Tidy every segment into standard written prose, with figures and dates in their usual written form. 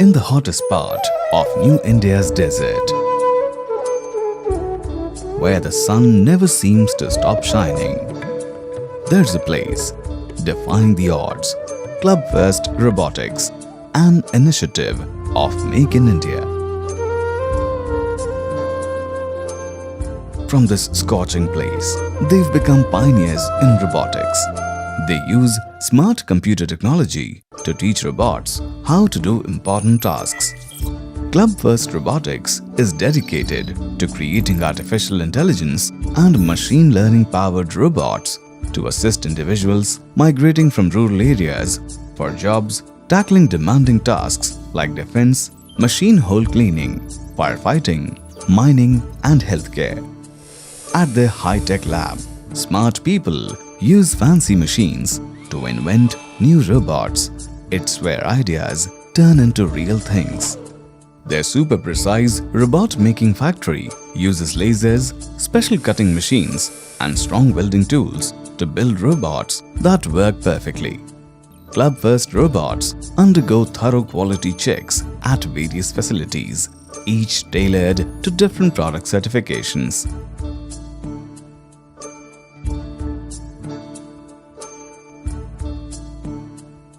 in the hottest part of New India's desert, where the sun never seems to stop shining, there's a place defying the odds, Club First Robotics, an initiative of Make in India. From this scorching place, they've become pioneers in robotics. They use smart computer technology to teach robots how to do important tasks. Club First Robotics is dedicated to creating artificial intelligence and machine learning powered robots to assist individuals migrating from rural areas for jobs tackling demanding tasks like defense, machine hole cleaning, firefighting, mining and healthcare. At their high-tech lab, smart people use fancy machines to invent new robots. It's where ideas turn into real things. Their super precise robot making factory uses lasers, special cutting machines and strong welding tools to build robots that work perfectly. Club First robots undergo thorough quality checks at various facilities, each tailored to different product certifications.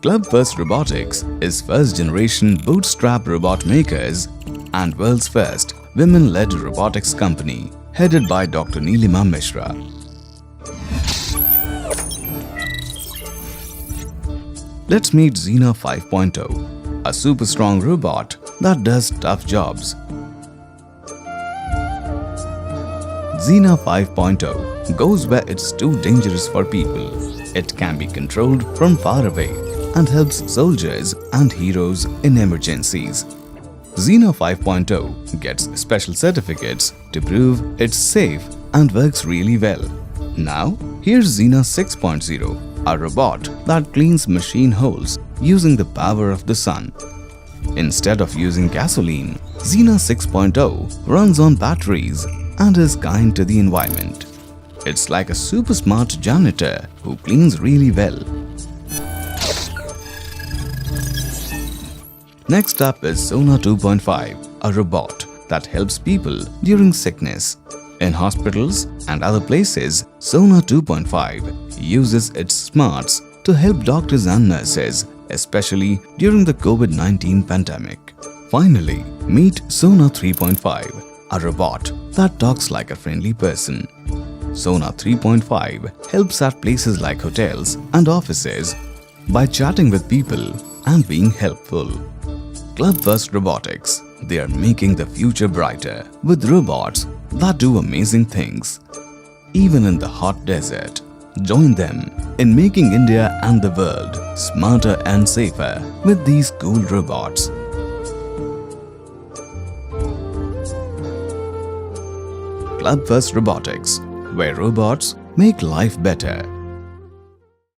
Club First Robotics is first-generation bootstrap robot makers and world's first women-led robotics company headed by Dr. Neelima Mishra. Let's meet Xena 5.0, a super strong robot that does tough jobs. Xena 5.0 goes where it's too dangerous for people. It can be controlled from far away and helps soldiers and heroes in emergencies. Xena 5.0 gets special certificates to prove it's safe and works really well. Now, here's Xena 6.0, a robot that cleans machine holes using the power of the sun. Instead of using gasoline, Xena 6.0 runs on batteries and is kind to the environment. It's like a super smart janitor who cleans really well. Next up is Sona 2.5, a robot that helps people during sickness. In hospitals and other places, Sona 2.5 uses its smarts to help doctors and nurses, especially during the COVID-19 pandemic. Finally, meet Sona 3.5, a robot that talks like a friendly person. Sona 3.5 helps at places like hotels and offices by chatting with people and being helpful. Club First Robotics, they are making the future brighter with robots that do amazing things. Even in the hot desert, join them in making India and the world smarter and safer with these cool robots. Club First Robotics, where robots make life better.